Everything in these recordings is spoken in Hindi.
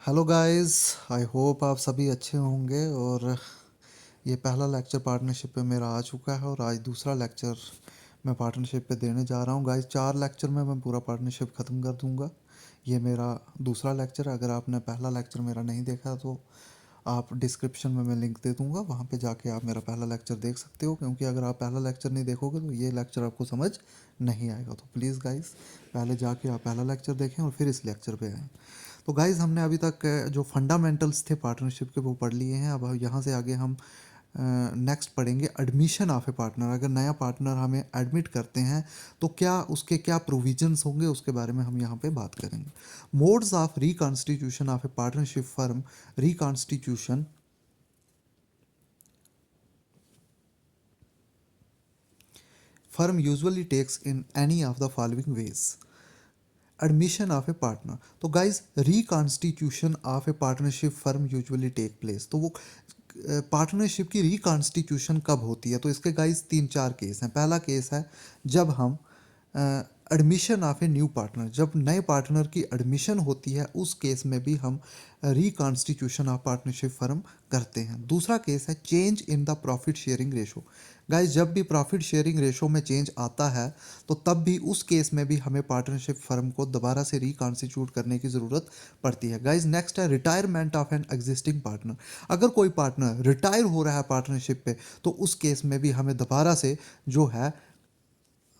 Hello guys. आई होप आप सभी अच्छे होंगे। और ये पहला लेक्चर पार्टनरशिप पे मेरा आ चुका है और आज दूसरा लेक्चर मैं पार्टनरशिप पे देने जा रहा हूँ गाइस। 4 लेक्चर में मैं पूरा पार्टनरशिप ख़त्म कर दूँगा। ये मेरा दूसरा लेक्चर है। अगर आपने पहला लेक्चर मेरा नहीं देखा तो आप डिस्क्रिप्शन में मैं लिंक दे दूँगा, वहाँ पे जाके आप मेरा पहला लेक्चर देख सकते हो। क्योंकि अगर आप पहला लेक्चर नहीं देखोगे तो ये लेक्चर आपको समझ नहीं आएगा। तो प्लीज़ गाइस, पहले जाके आप पहला लेक्चर देखें और फिर इस लेक्चर पे आएँ। तो गाइज़, हमने अभी तक जो फंडामेंटल्स थे पार्टनरशिप के वो पढ़ लिए हैं। अब यहाँ से आगे हम नेक्स्ट पढ़ेंगे एडमिशन ऑफ ए पार्टनर। अगर नया पार्टनर हमें एडमिट करते हैं तो क्या उसके क्या प्रोविजंस होंगे, उसके बारे में हम यहाँ पे बात करेंगे। Modes of reconstitution of a partnership firm. Reconstitution firm usually takes in any of the following ways. Admission of a partner, तो guys reconstitution of a partnership firm usually take place. तो वो पार्टनरशिप की रिकॉन्स्टिट्यूशन कब होती है? तो इसके गाइज 3-4 केस हैं। पहला केस है जब हम admission of a new partner, जब नए पार्टनर की एडमिशन होती है, उस केस में भी हम रिकॉन्स्टिट्यूशन ऑफ पार्टनरशिप फर्म करते हैं। दूसरा केस है change in the profit sharing ratio. Guys, जब भी प्रॉफिट शेयरिंग रेशो में चेंज आता है तो तब भी उस केस में भी हमें पार्टनरशिप फर्म को दोबारा से रिकॉन्स्टिट्यूट करने की ज़रूरत पड़ती है। गाइज, नेक्स्ट है retirement of an existing partner. अगर कोई पार्टनर रिटायर हो रहा है पार्टनरशिप पे तो उस केस में भी हमें दोबारा से जो है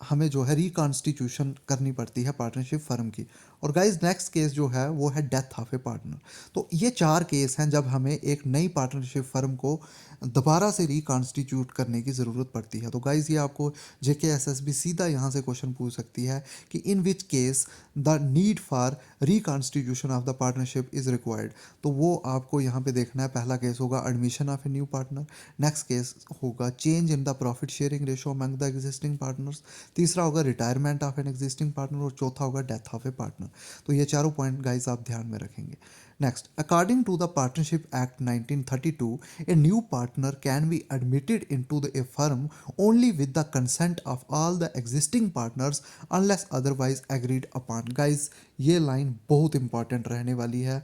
हमें जो है रिकॉन्स्टिट्यूशन करनी पड़ती है पार्टनरशिप फर्म की। और गाइज, नेक्स्ट केस जो है वो है डेथ ऑफ ए पार्टनर। तो ये 4 केस हैं जब हमें एक नई पार्टनरशिप फर्म को दोबारा से रिकॉन्स्टिट्यूट करने की ज़रूरत पड़ती है। तो गाइज, ये आपको जेके एसएसबी सीधा यहाँ से क्वेश्चन पूछ सकती है कि in which case the need for reconstitution of the partnership is required. तो वो आपको यहाँ पे देखना है। पहला केस होगा admission of a new partner, next case होगा change in the profit sharing ratio among the existing partners, तीसरा होगा retirement of an existing partner और चौथा होगा डेथ ऑफ ए पार्टनर। तो ये चारों पॉइंट गाइस आप ध्यान में रखेंगे। Next, according to the partnership act 1932, a new partner can be admitted into the a firm only with the consent of all the existing partners unless otherwise agreed upon. Guys, ये लाइन बहुत इंपॉर्टेंट रहने वाली है।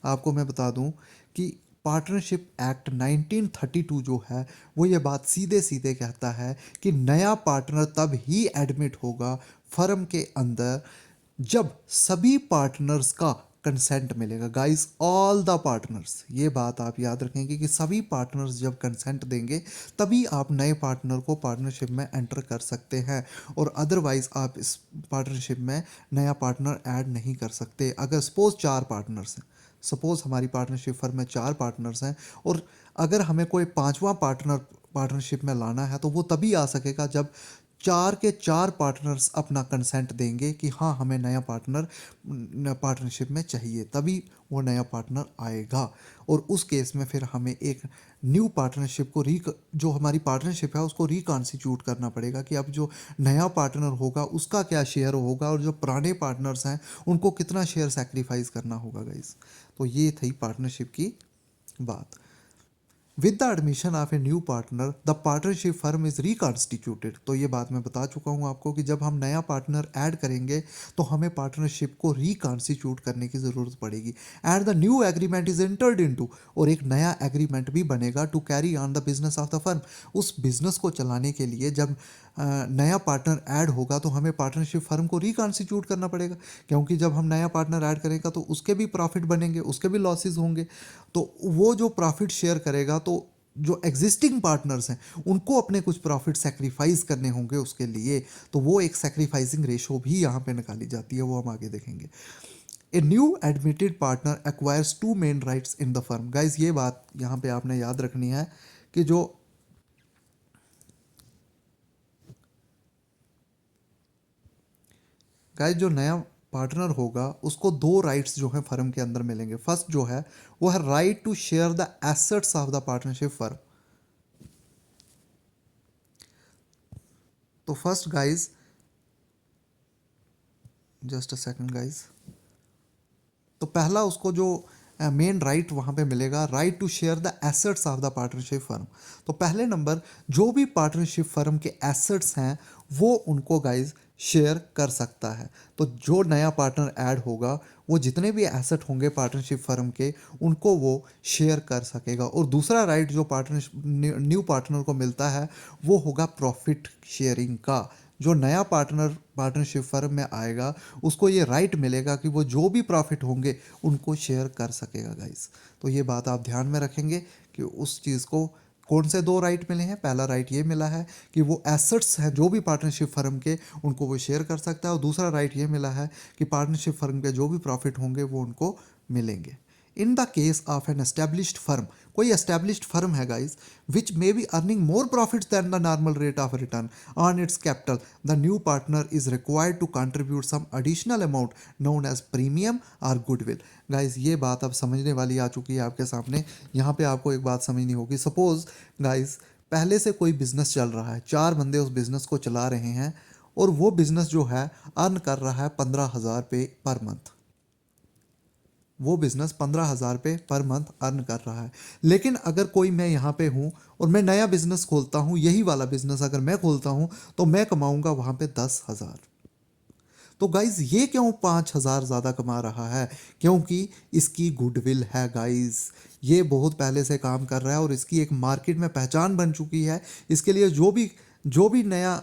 आपको मैं बता दूं कि पार्टनरशिप एक्ट 1932 जो है वो ये बात सीधे सीधे कहता है कि नया पार्टनर तब ही एडमिट होगा फर्म के अंदर जब सभी पार्टनर्स का कंसेंट मिलेगा। गाइस, ऑल द पार्टनर्स, ये बात आप याद रखेंगे कि सभी पार्टनर्स जब कंसेंट देंगे तभी आप नए पार्टनर को पार्टनरशिप में एंटर कर सकते हैं। और अदरवाइज आप इस पार्टनरशिप में नया पार्टनर ऐड नहीं कर सकते। अगर सपोज 4 पार्टनर्स हैं, सपोज हमारी पार्टनरशिप फर्म में 4 पार्टनर्स हैं और अगर हमें कोई पांचवा पार्टनर पार्टनरशिप में लाना है तो वो तभी आ सकेगा जब 4 के 4 पार्टनर्स अपना कंसेंट देंगे कि हाँ, हमें नया पार्टनर पार्टनरशिप में चाहिए, तभी वो नया पार्टनर आएगा। और उस केस में फिर हमें एक न्यू पार्टनरशिप को जो हमारी पार्टनरशिप है उसको रिकॉन्स्टिट्यूट करना पड़ेगा कि अब जो नया पार्टनर होगा उसका क्या शेयर होगा और जो पुराने पार्टनर्स हैं उनको कितना शेयर सेक्रीफाइस करना होगा गाइस। तो ये थी पार्टनरशिप की बात। With the admission of a new partner the partnership firm is reconstituted. तो ये बात मैं बता चुका हूँ आपको कि जब हम नया पार्टनर ऐड करेंगे तो हमें पार्टनरशिप को रिकॉन्स्टिट्यूट करने की ज़रूरत पड़ेगी। And the new agreement is entered into, और एक नया एग्रीमेंट भी बनेगा to carry on the business of the firm. उस बिजनेस को चलाने के लिए जब नया पार्टनर ऐड होगा तो हमें पार्टनरशिप फर्म को रिकॉन्स्टिट्यूट करना पड़ेगा। क्योंकि जब हम नया पार्टनर ऐड करेगा तो उसके भी प्रॉफिट बनेंगे, उसके भी लॉसेस होंगे। तो वो जो प्रॉफिट शेयर करेगा तो जो एग्जिस्टिंग पार्टनर्स हैं उनको अपने कुछ प्रॉफिट सेक्रीफाइस करने होंगे उसके लिए। तो वो एक सेक्रीफाइसिंग रेशो भी यहाँ पे निकाली जाती है, वो हम आगे देखेंगे। A new admitted partner acquires 2 main rights in the firm. Guys, ये बात यहाँ पे आपने याद रखनी है कि जो नया पार्टनर होगा उसको 2 राइट्स जो है फर्म के अंदर मिलेंगे। फर्स्ट जो है वो है right to share the assets of the partnership firm. तो first guys, just a second guys, तो पहला उसको जो मेन राइट वहाँ पे मिलेगा, right to share the assets of the partnership firm. तो पहले नंबर जो भी पार्टनरशिप फर्म के एसेट्स हैं वो उनको गाइज शेयर कर सकता है। तो जो नया पार्टनर ऐड होगा वो जितने भी एसेट होंगे पार्टनरशिप फर्म के उनको वो शेयर कर सकेगा। और दूसरा राइट जो पार्टनरशिप न्यू पार्टनर को मिलता है वो होगा प्रॉफिट शेयरिंग का। जो नया पार्टनर पार्टनरशिप फर्म में आएगा उसको ये राइट मिलेगा कि वो जो भी प्रॉफिट होंगे उनको शेयर कर सकेगा गाइस। तो ये बात आप ध्यान में रखेंगे कि उस चीज़ को कौन से दो राइट मिले हैं। पहला राइट ये मिला है कि वो एसेट्स हैं जो भी पार्टनरशिप फर्म के उनको वो शेयर कर सकता है, और दूसरा राइट ये मिला है कि पार्टनरशिप फर्म के जो भी प्रॉफिट होंगे वो उनको मिलेंगे। In the case of an established firm, कोई एस्टेब्लिश्ड फर्म है guys which may be earning more profits than the normal rate of return on its capital, the new partner is required to contribute some additional amount known as premium और गुडविल। गाइस ये बात अब समझने वाली आ चुकी है आपके सामने। यहाँ पे आपको एक बात समझनी होगी। सपोज गाइस पहले से कोई बिजनेस चल रहा है, चार बंदे उस बिजनेस को चला रहे हैं और वो बिजनेस जो है अर्न कर रहा है 15,000 पे पर मंथ। वो बिजनेस 15,000 पे पर मंथ अर्न कर रहा है। लेकिन अगर कोई मैं यहाँ पे हूँ और मैं नया बिजनेस खोलता हूँ, यही वाला बिजनेस अगर मैं खोलता हूँ तो मैं कमाऊंगा वहाँ पे 10,000। तो गाइज ये क्यों 5,000 ज़्यादा कमा रहा है? क्योंकि इसकी गुडविल है गाइज। ये बहुत पहले से काम कर रहा है और इसकी एक मार्केट में पहचान बन चुकी है। इसके लिए जो भी नया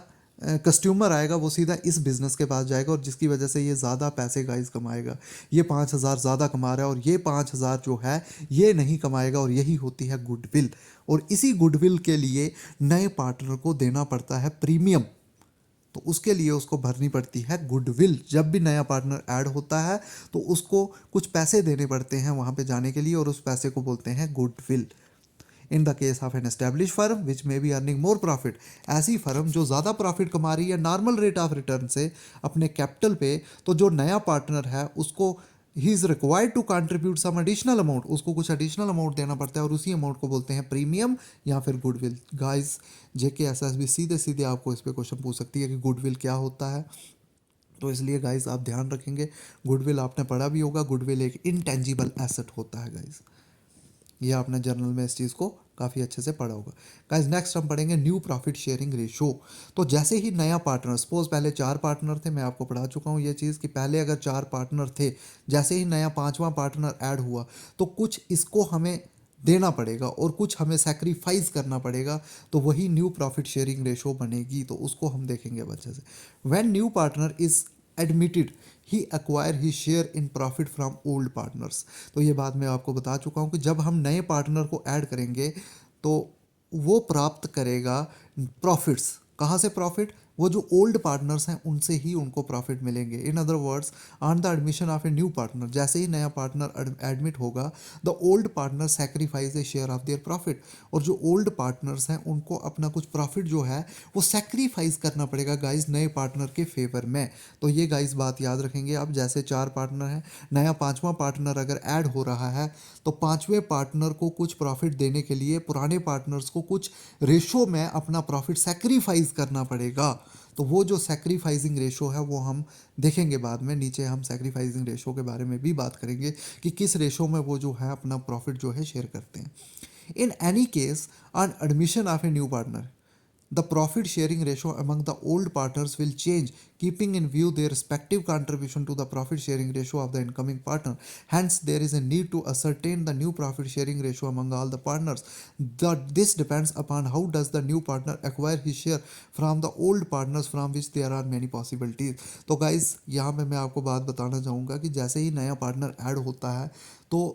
कस्टमर आएगा वो सीधा इस बिज़नेस के पास जाएगा और जिसकी वजह से ये ज़्यादा पैसे गाइज कमाएगा। ये 5,000 ज़्यादा कमा रहा है और ये 5,000 जो है ये नहीं कमाएगा, और यही होती है गुडविल। और इसी गुडविल के लिए नए पार्टनर को देना पड़ता है प्रीमियम। तो उसके लिए उसको भरनी पड़ती है गुडविल। जब भी नया पार्टनर ऐड होता है तो उसको कुछ पैसे देने पड़ते हैं वहाँ पे जाने के लिए, और उस पैसे को बोलते हैं goodwill. In the case of N establish firm which may be earning more profit, ऐसी फर्म जो ज़्यादा प्रॉफिट कमा रही है नॉर्मल रेट ऑफ रिटर्न से अपने कैपिटल पे, तो जो नया पार्टनर है उसको ही is required to contribute some additional amount, उसको कुछ एडिशनल अमाउंट देना पड़ता है और उसी अमाउंट को बोलते हैं प्रीमियम या फिर गुडविल। गाइस जेके एसएसबी सीधे सीधे आपको इस पर क्वेश्चन पूछ सकती है कि गुडविल क्या होता है। तो इसलिए गाइस आप ध्यान रखेंगे, गुडविल आपने पढ़ा भी होगा, गुडविल एक इनटेंजिबल एसेट होता है गाइस। ये आपने जर्नल में इस चीज़ को काफ़ी अच्छे से पढ़ा होगा। गाइस नेक्स्ट हम पढ़ेंगे न्यू प्रॉफिट शेयरिंग रेशो। तो जैसे ही नया पार्टनर, सपोज पहले चार पार्टनर थे, मैं आपको पढ़ा चुका हूँ ये चीज़ कि पहले अगर चार पार्टनर थे, जैसे ही नया पांचवा पार्टनर ऐड हुआ तो कुछ इसको हमें देना पड़ेगा और कुछ हमें सेक्रीफाइस करना पड़ेगा, तो वही न्यू प्रॉफिट शेयरिंग रेशो बनेगी। तो उसको हम देखेंगे अब अच्छे से। When new partner is admitted he acquire he share in profit from old partners. तो ये बात मैं आपको बता चुका हूँ कि जब हम नए पार्टनर को ऐड करेंगे तो वो प्राप्त करेगा प्रॉफिट्स। कहाँ से प्रॉफिट? वो जो ओल्ड पार्टनर्स हैं उनसे ही उनको प्रॉफिट मिलेंगे। In other words, on the admission of a new partner, जैसे ही नया पार्टनर एडमिट होगा the old partner sacrifice A share of their profit. और जो ओल्ड पार्टनर्स हैं उनको अपना कुछ प्रॉफिट जो है वो सेक्रीफाइस करना पड़ेगा गाइज नए पार्टनर के फेवर में। तो ये गाइज बात याद रखेंगे आप। जैसे चार पार्टनर हैं, नया पांचवा पार्टनर अगर ऐड हो रहा है तो पांचवें पार्टनर को कुछ प्रॉफिट देने के लिए पुराने पार्टनर्स को कुछ रेशो में अपना प्रॉफिट सेक्रीफाइस करना पड़ेगा। तो वो जो सेक्रीफाइसिंग रेशो है वो हम देखेंगे बाद में। नीचे हम सेक्रीफाइसिंग रेशो के बारे में भी बात करेंगे कि किस रेशो में वो जो है अपना प्रॉफिट जो है शेयर करते हैं। In any case on admission of a new partner the profit sharing ratio among the old partners will change, keeping in view their respective contribution to the profit sharing ratio of the incoming partner. Hence, there is a need to ascertain the new profit sharing ratio among all the partners. This depends upon how does the new partner acquire his share from the old partners, from which there are many possibilities. तो guys यहाँ पे मैं आपको बात बताना चाहूँगा कि जैसे ही नया पार्टनर ऐड होता है तो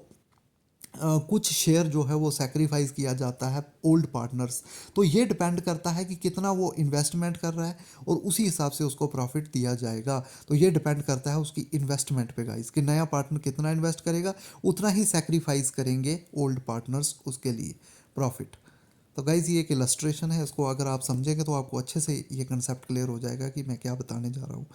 कुछ शेयर जो है वो सेक्रीफाइस किया जाता है ओल्ड पार्टनर्स। तो ये डिपेंड करता है कि कितना वो इन्वेस्टमेंट कर रहा है और उसी हिसाब से उसको प्रॉफिट दिया जाएगा। तो ये डिपेंड करता है उसकी इन्वेस्टमेंट पे गाइस कि नया पार्टनर कितना इन्वेस्ट करेगा उतना ही सेक्रीफाइस करेंगे ओल्ड पार्टनर्स उसके लिए प्रॉफिट। तो गाइज ये एक इलस्ट्रेशन है, इसको अगर आप समझेंगे तो आपको अच्छे से ये कंसेप्ट क्लियर हो जाएगा कि मैं क्या बताने जा रहा हूँ।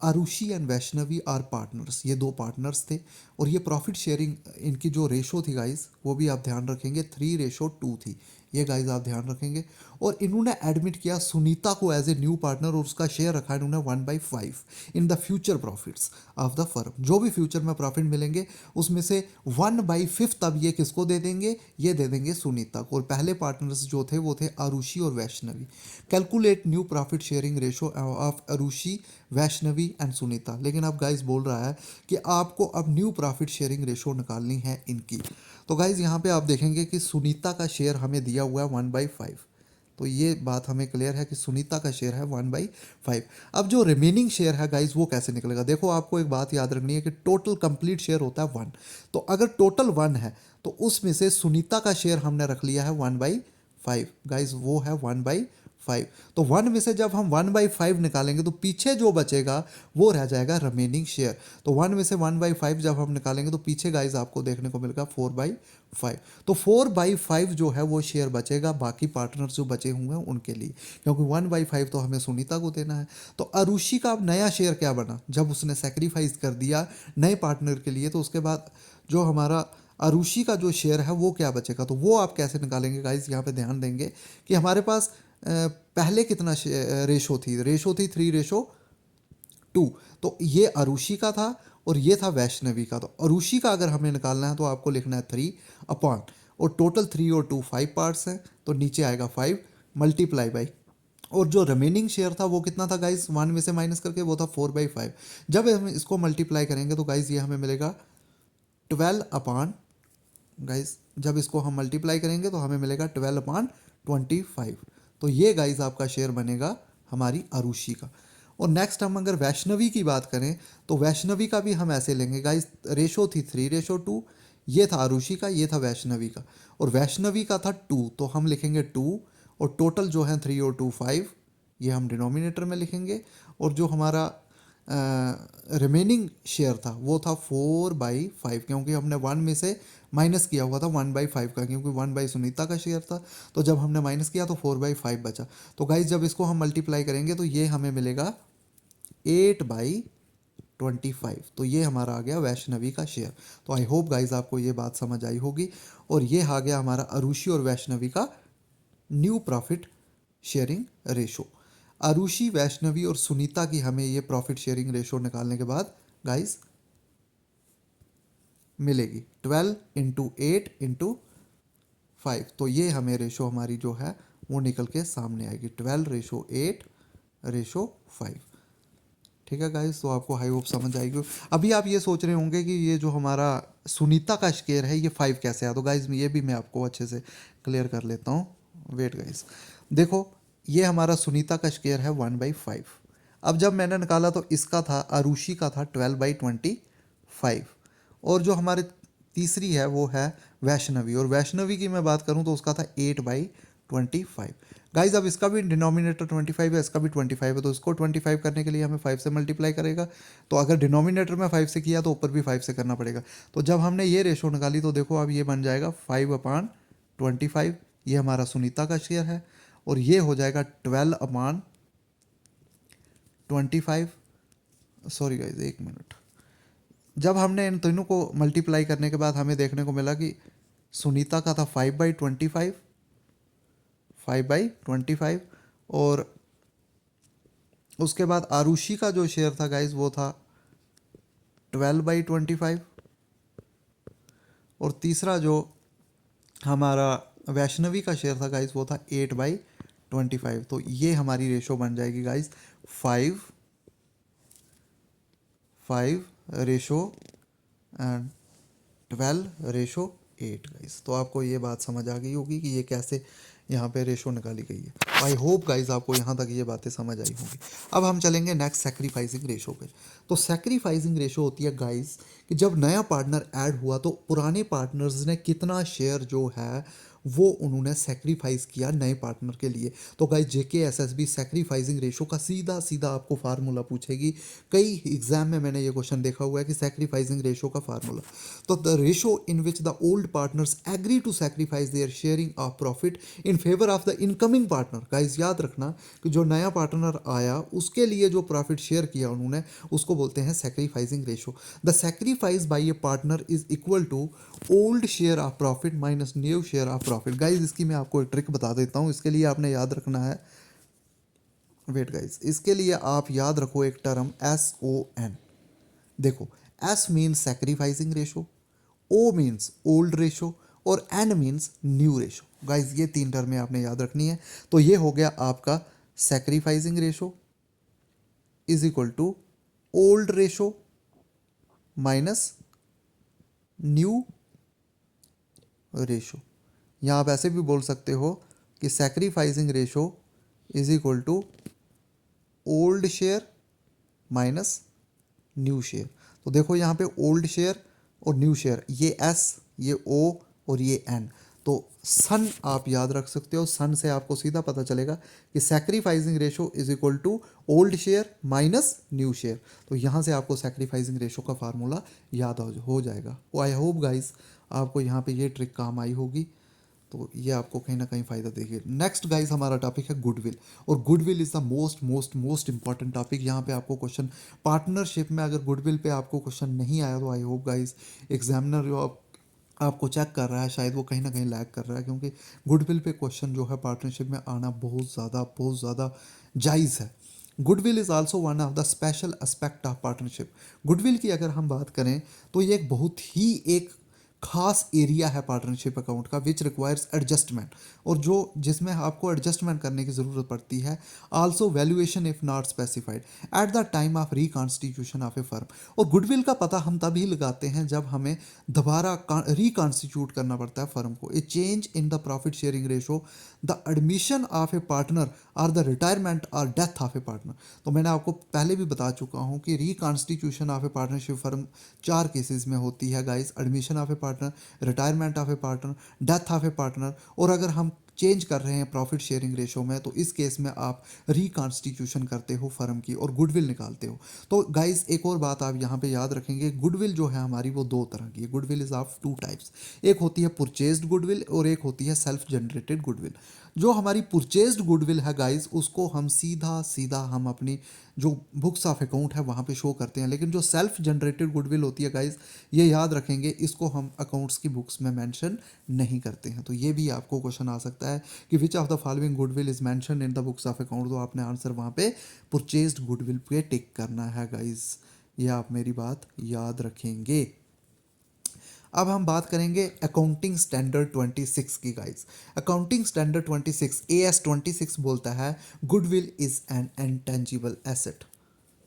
Arushi and Vaishnavi are partners, ये दो पार्टनर्स थे और ये प्रॉफिट शेयरिंग इनकी जो रेशो थी गाइस वो भी आप ध्यान रखेंगे 3:2 थी। ये गाइज आप ध्यान रखेंगे। और इन्होंने एडमिट किया सुनीता को एज ए न्यू पार्टनर और उसका शेयर रखा है इन्होंने 1/5 in the future profits of the firm. जो भी फ्यूचर में प्रॉफिट मिलेंगे उसमें से 1/5 अब ये किसको दे देंगे, ये दे देंगे सुनीता को। और पहले पार्टनर्स जो थे वो थे आरुषि और Vaishnavi. Calculate new profit sharing ratio of Arushi, Vaishnavi and Sunita. लेकिन अब गाइज बोल रहा है कि आपको अब न्यू प्रॉफिट शेयरिंग रेशो निकालनी है इनकी। तो गाइज यहाँ पे आप देखेंगे कि सुनीता का शेयर हमें दिया हुआ है 1/5। तो ये बात हमें क्लियर है कि सुनीता का शेयर है 1/5। अब जो रिमेनिंग शेयर है गाइज वो कैसे निकलेगा, देखो आपको एक बात याद रखनी है कि टोटल कंप्लीट शेयर होता है 1। तो अगर टोटल 1 है तो उसमें से सुनीता का शेयर हमने रख लिया है 1/5 गाइज, वो है 1/5। तो 1 में से जब हम 1/5 निकालेंगे तो पीछे जो बचेगा वो रह जाएगा रिमेनिंग शेयर। तो 1 में से 1/5 जब हम निकालेंगे तो पीछे गाइज आपको देखने को मिलेगा 4/5। तो 4/5 जो है वो शेयर बचेगा बाकी पार्टनर्स जो बचे हुए हैं उनके लिए, क्योंकि 1/5 तो हमें सुनीता को देना है। तो अरुषि का अब नया शेयर क्या बना, जब उसने सेक्रीफाइस कर दिया नए पार्टनर के लिए, तो उसके बाद जो हमारा अरुषि का जो शेयर है वो क्या बचेगा, तो वो आप कैसे निकालेंगे गाइज, यहाँ पे ध्यान देंगे कि हमारे पास पहले कितना रेशो थी, 3:2। तो ये अरुषि का था और ये था वैष्णवी का। तो अरुषि का अगर हमें निकालना है तो आपको लिखना है 3 और टोटल 3 और 2 5 पार्ट्स हैं तो नीचे आएगा 5 मल्टीप्लाई बाई, और जो रिमेनिंग शेयर था वो कितना था गाइज, 1 में से माइनस करके वो था 4/5। जब हम इसको मल्टीप्लाई करेंगे तो गाइज ये हमें मिलेगा 12 गाइज, जब इसको हम मल्टीप्लाई करेंगे तो हमें मिलेगा 12/25। तो ये गाइज आपका शेयर बनेगा हमारी अरुषि का। और नेक्स्ट हम अगर वैष्णवी की बात करें तो वैष्णवी का भी हम ऐसे लेंगे गाइज, रेशो थी 3:2, ये था अरुषि का, ये था वैष्णवी का। और वैष्णवी का था 2 तो हम लिखेंगे 2, और टोटल जो है 3 और 2 5, ये हम डिनोमिनेटर में लिखेंगे। और जो हमारा रिमेनिंग शेयर था वो था 4/5, क्योंकि हमने 1 में से माइनस किया हुआ था 1/5 का, क्योंकि 1 सुनीता का शेयर था। तो जब हमने माइनस किया तो 4/5 बचा। तो गाइज जब इसको हम मल्टीप्लाई करेंगे तो ये हमें मिलेगा 8/25। तो ये हमारा आ गया वैष्णवी का शेयर। तो आई होप गाइज आपको ये बात समझ आई होगी। और ये आ गया हमारा अरुषि और वैष्णवी का new profit sharing ratio. Arushi, Vaishnavi और सुनीता की हमें ये प्रॉफिट शेयरिंग रेशो निकालने के बाद गाइस मिलेगी 12 × 8 × 5। तो ये हमें रेशो हमारी जो है वो निकल के सामने आएगी 12:8:5। ठीक है गाइस, तो आपको हाई होप समझ आएगी। अभी आप ये सोच रहे होंगे कि ये जो हमारा सुनीता का शेयर है ये 5 कैसे आया, तो गाइस ये भी मैं आपको अच्छे से क्लियर कर लेता हूँ। वेट गाइस, देखो ये हमारा सुनीता का शेयर है 1/5। अब जब मैंने निकाला तो इसका था, अरुषि का था 12/25। और जो हमारे तीसरी है वो है वैष्णवी, और वैष्णवी की मैं बात करूँ तो उसका था 8/25। गाइज अब इसका भी डिनोमिनेटर 25 है, इसका भी 25 है, तो इसको 25 करने के लिए हमें 5 से मल्टीप्लाई करेगा। तो अगर डिनोमिनेटर में 5 से किया तो ऊपर भी 5 से करना पड़ेगा। तो जब हमने ये रेशो निकाली तो देखो अब ये बन जाएगा 5/25। ये हमारा सुनीता का शेयर है, और ये हो जाएगा 12/25। सॉरी गाइज, एक मिनट। जब हमने इन तीनों को मल्टीप्लाई करने के बाद हमें देखने को मिला कि सुनीता का था 5/25, 5/25, और उसके बाद आरुषि का जो शेयर था गाइज वो था 12/25, और तीसरा जो हमारा वैष्णवी का शेयर था गाइज वो था 8/25। तो ये हमारी रेशो बन जाएगी गाइज 5 रेशो एंड 12:8 गाइस। तो आपको ये बात समझ आ गई होगी कि ये कैसे यहाँ पे रेशो निकाली गई है। आई होप गाइस आपको यहाँ तक ये बातें समझ आई होंगी। अब हम चलेंगे नेक्स्ट सैक्रिफाइसिंग रेशो पे। तो सैक्रिफाइसिंग रेशो होती है गाइस कि जब नया पार्टनर ऐड हुआ तो पुराने पार्टनर्स ने कितना शेयर जो है वो उन्होंने सेक्रीफाइस किया नए पार्टनर के लिए। तो गाइस JKSSB सैक्रिफाइसिंग रेशो का सीधा सीधा आपको फार्मूला पूछेगी। कई एग्जाम में मैंने ये क्वेश्चन देखा हुआ है कि सैक्रिफाइसिंग रेशो का फार्मूला। तो the ratio in which the old partners agree to sacrifice their sharing of profit in favour of the incoming partner. Guys याद रखना कि जो नया पार्टनर आया उसके लिए जो प्रॉफिट शेयर किया उन्होंने उसको बोलते हैं sacrificing ratio. The sacrifice by a partner is equal to old share of profit minus new share of profit. Guys इसकी मैं आपको एक ट्रिक बता देता हूँ, इसके लिए आपने याद रखना है, वेट गाइज, इसके लिए आप याद रखो एक टर्म SON। देखो, S means sacrificing ratio, O means old ratio और N means new ratio. Guys ये 3 टर्में आपने याद रखनी है। तो ये हो गया आपका sacrificing ratio is equal to old ratio minus new ratio, या आप ऐसे भी बोल सकते हो कि sacrificing ratio is equal to old share minus new share. तो देखो यहाँ पे ओल्ड शेयर और न्यू शेयर, ये S, ये O और ये N। तो सन आप याद रख सकते हो, सन से आपको सीधा पता चलेगा कि sacrificing ratio is equal to old share minus new share. तो यहाँ से आपको सेक्रीफाइसिंग रेशो का फार्मूला याद हो जाएगा। ओ आई होप गाइस आपको यहाँ पे ये ट्रिक काम आई होगी, तो ये आपको कहीं ना कहीं फ़ायदा देगी। नेक्स्ट गाइस हमारा टॉपिक है गुडविल, और goodwill is the most most most important topic. यहाँ पे आपको क्वेश्चन पार्टनरशिप में अगर गुडविल पे आपको क्वेश्चन नहीं आया तो आई होप गाइस एग्जामिनर जो आपको चेक कर रहा है शायद वो कहीं ना कहीं लैग कर रहा है, क्योंकि गुडविल पे क्वेश्चन जो है पार्टनरशिप में आना बहुत ज़्यादा जायज़ है। Goodwill is also one of the special aspect of partnership. Goodwill की अगर हम बात करें तो ये एक बहुत ही एक खास एरिया है पार्टनरशिप अकाउंट का, विच रिक्वायर्स एडजस्टमेंट, और जो जिसमें आपको एडजस्टमेंट करने की ज़रूरत पड़ती है। Also valuation if not specified eight the time of reconstitution of a firm. और गुडविल का पता हम तभी लगाते हैं जब हमें दोबारा रिकॉन्स्टिट्यूट करना पड़ता है फर्म को। ए change in the profit sharing ratio, the admission of a partner और द रिटायरमेंट और डेथ ऑफ ए पार्टनर। तो मैंने आपको पहले भी बता चुका हूँ कि reconstitution of a partnership firm 4 cases में होती है guys: admission of a partner, retirement of a partner, death of a partner, और अगर हम चेंज कर रहे हैं प्रॉफिट शेयरिंग रेशो में तो इस केस में आप रिकॉन्स्टिट्यूशन करते हो फर्म की और गुडविल निकालते हो। तो गाइस एक और बात आप यहाँ पे याद रखेंगे, गुडविल जो है हमारी वो 2 तरह की है। गुडविल इज़ ऑफ 2 टाइप्स, एक होती है परचेज्ड गुडविल और एक होती है सेल्फ जनरेटेड गुडविल। जो हमारी परचेज्ड गुडविल है गाइस उसको हम सीधा सीधा हम अपनी जो बुक्स ऑफ अकाउंट है वहाँ पे शो करते हैं, लेकिन जो सेल्फ जनरेटेड गुडविल होती है गाइस, ये याद रखेंगे, इसको हम अकाउंट्स की बुक्स में मेंशन नहीं करते हैं। तो ये भी आपको क्वेश्चन आ सकता है कि which of the following goodwill is mention in the books of account, तो आपने आंसर वहाँ पे परचेज्ड गुडविल पे टिक करना है गाइस, ये आप मेरी बात याद रखेंगे। अब हम बात करेंगे अकाउंटिंग स्टैंडर्ड 26 की गाइस। अकाउंटिंग स्टैंडर्ड 26 AS 26 बोलता है goodwill is an intangible asset.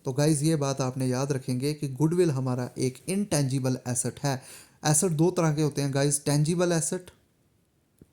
तो गाइज ये बात आपने याद रखेंगे कि गुडविल हमारा एक इनटेंजिबल एसेट है। एसेट 2 तरह के होते हैं गाइज, टेंजिबल एसेट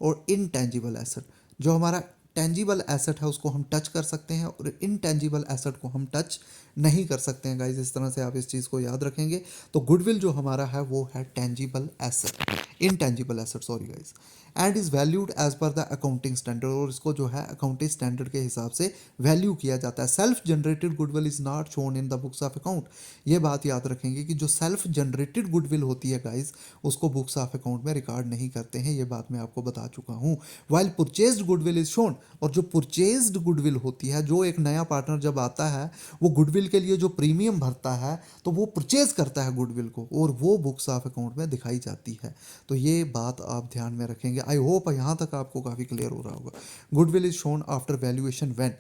और इनटेंजिबल एसेट। जो हमारा टेंजिबल एसेट है उसको हम टच कर सकते हैं और इनटेंजिबल एसेट को हम टच नहीं कर सकते हैं गाइज। इस तरह से आप इस चीज़ को याद रखेंगे। तो गुडविल जो हमारा है वो है tangible asset, intangible asset, sorry guys, and is valued as per the accounting standard, और इसको जो है अकाउंटिंग स्टैंडर्ड के हिसाब से वैल्यू किया जाता है। Self generated goodwill is not shown in the books of account. ये बात याद रखेंगे कि जो सेल्फ जनरेटेड गुडविल होती है गाइज उसको बुक्स ऑफ अकाउंट में रिकॉर्ड नहीं करते हैं, ये बात मैं आपको बता चुका हूँ। While purchased goodwill is shown, और जो परचेज्ड गुडविल होती है, जो एक नया पार्टनर जब आता है वो गुडविल के लिए जो प्रीमियम भरता है तो वो परचेज करता है गुडविल को और वो बुक्स ऑफ अकाउंट में दिखाई जाती है। तो ये बात आप ध्यान में रखेंगे। आई होप यहाँ तक आपको काफ़ी क्लियर हो रहा होगा। Goodwill is shown after valuation when.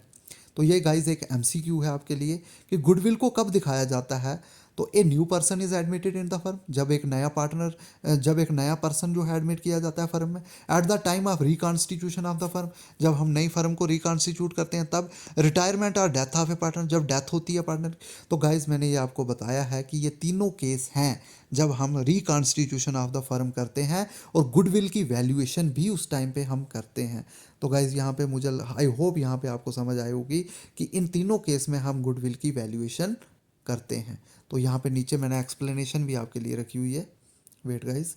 तो ये गाइज एक MCQ है आपके लिए कि गुडविल को कब दिखाया जाता है। तो a new person is admitted in the firm, जब एक नया पार्टनर, जब एक नया पर्सन जो है एडमिट किया जाता है फर्म में। Eight the time of reconstitution of the firm, जब हम नई फर्म को रिकॉन्स्टिट्यूट करते हैं तब। रिटायरमेंट और डेथ ऑफ ए पार्टनर, जब डेथ होती है पार्टनर। तो गाइज मैंने ये आपको बताया है कि ये तीनों केस हैं जब हम रिकॉन्स्टिट्यूशन ऑफ द फर्म करते हैं और गुडविल की वैल्यूएशन भी उस टाइम पे हम करते हैं। तो गाइज यहाँ पे मुझे आई होप यहाँ पे आपको समझ आई होगी कि इन तीनों केस में हम गुडविल की वैल्यूएशन करते हैं। तो यहाँ पे नीचे मैंने एक्सप्लेनेशन भी आपके लिए रखी हुई है, वेट गाइज,